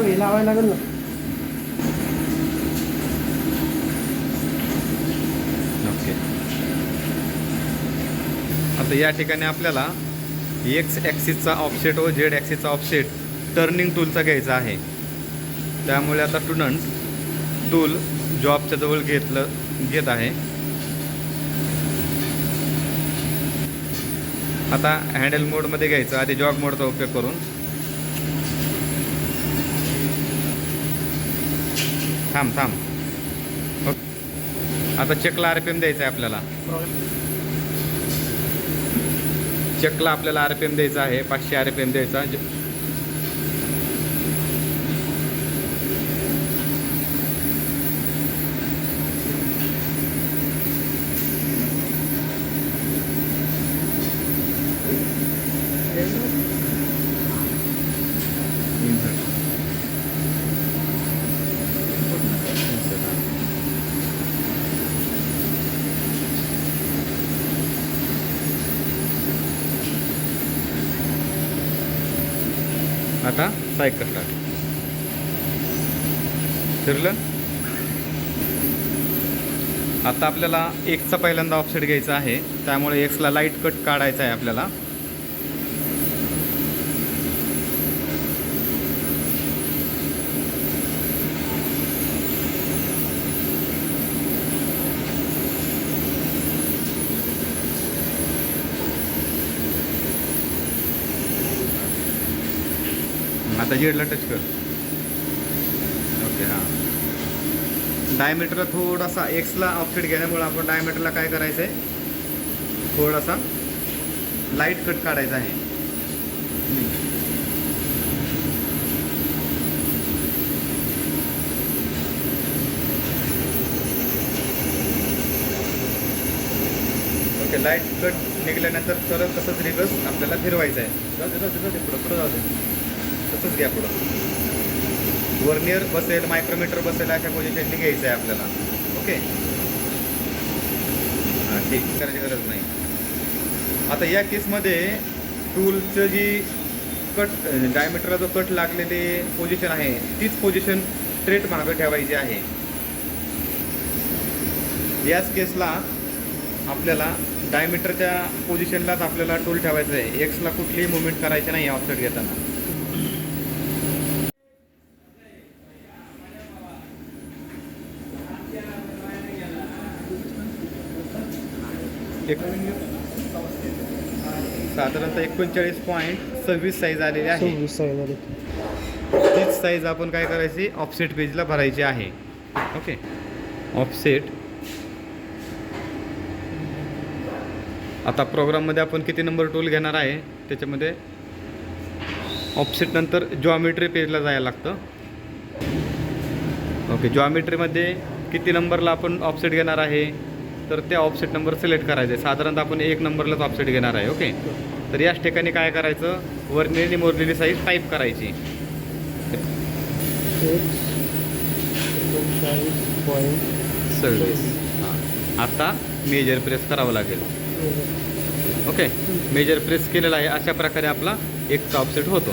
हे लावायला लागेल ना. ओके. आता या ठिकाणी आपल्याला एक्स ॲक्सिसचा ऑफसेट व झेड ॲक्सिसचा ऑफसेट टर्निंग टूलचा घ्यायचा आहे. त्यामुळे आता स्टुडंट टूल जॉबच्या जवळ घेत आहे. आता हँडल मोडमध्ये घ्यायचं, आधी जॉग मोडचा उपयोग करून. थांब. ओके. आता चेकला RPM द्यायचा आहे आपल्याला. चेकला आपल्याला RPM द्यायचा आहे, 500 RPM द्यायचा. आता सायकल स्टार्ट. फिरलं. आता आपल्याला एक्सचा पहिल्यांदा ऑफसेट घ्यायचा आहे, त्यामुळे एक्सला लाईट कट काढायचा आहे आपल्याला. आता जेडला टच कर. ओके. हां, डायमीटरला थोडासा एक्सला ऑफसेट घेण्यामुळे आपण डायमीटरला काय करायचं आहे, थोडासा लाईट कट काढायचा आहे. ओके. लाईट कट निघाल्यानंतर सरळ तसंच रिवर्स आपल्याला फिरवायचं आहे. पुढं जाऊ दे. तसंच घ्या पुढं. वर्नियर बसेल, मायक्रोमीटर बसेल, अशा पोझिशनने घ्यायचं आहे आपल्याला. ओके. हां, ठीक. करायची गरज नाही. आता या केसमध्ये टूलचं जी कट डायमीटरला जो कट लागलेली पोझिशन आहे, तीच पोझिशन स्ट्रेट मागं ठेवायची आहे. याच केसला आपल्याला डायमीटरच्या पोझिशनलाच आपल्याला टूल ठेवायचं आहे. एक्सला कुठलीही मुवमेंट करायची नाही ऑफसेट घेताना. साधारणतः 39.26 साईज आलेली आहे. 26 साईज आली. तीच साईज आपण काय करायची, ऑफसेट पेजला भरायची आहे. ओके. ऑफसेट. आता प्रोग्राममध्ये आपण किती नंबर टूल घेणार आहे, त्याच्यामध्ये ऑफसेट नंतर जॉमेट्री पेजला जायला लागतं. ओके. जॉमेट्रीमध्ये किती नंबरला आपण ऑफसेट घेणार आहे, तर त्या ऑफसेट नंबर सिलेक्ट करायचा आहे. साधारणतः आपण 1 नंबरलाच ऑफसेट घेणार आहे. ओके. तर याच ठिकाणी काय करायचं, वर्नियरने मोरलेली साईज टाईप करायची. 39.26. हां. आता मेजर प्रेस करावं लागेल. ओके. मेजर प्रेस केलेला आहे. अशा प्रकारे आपला एकचा ऑफसेट होतो.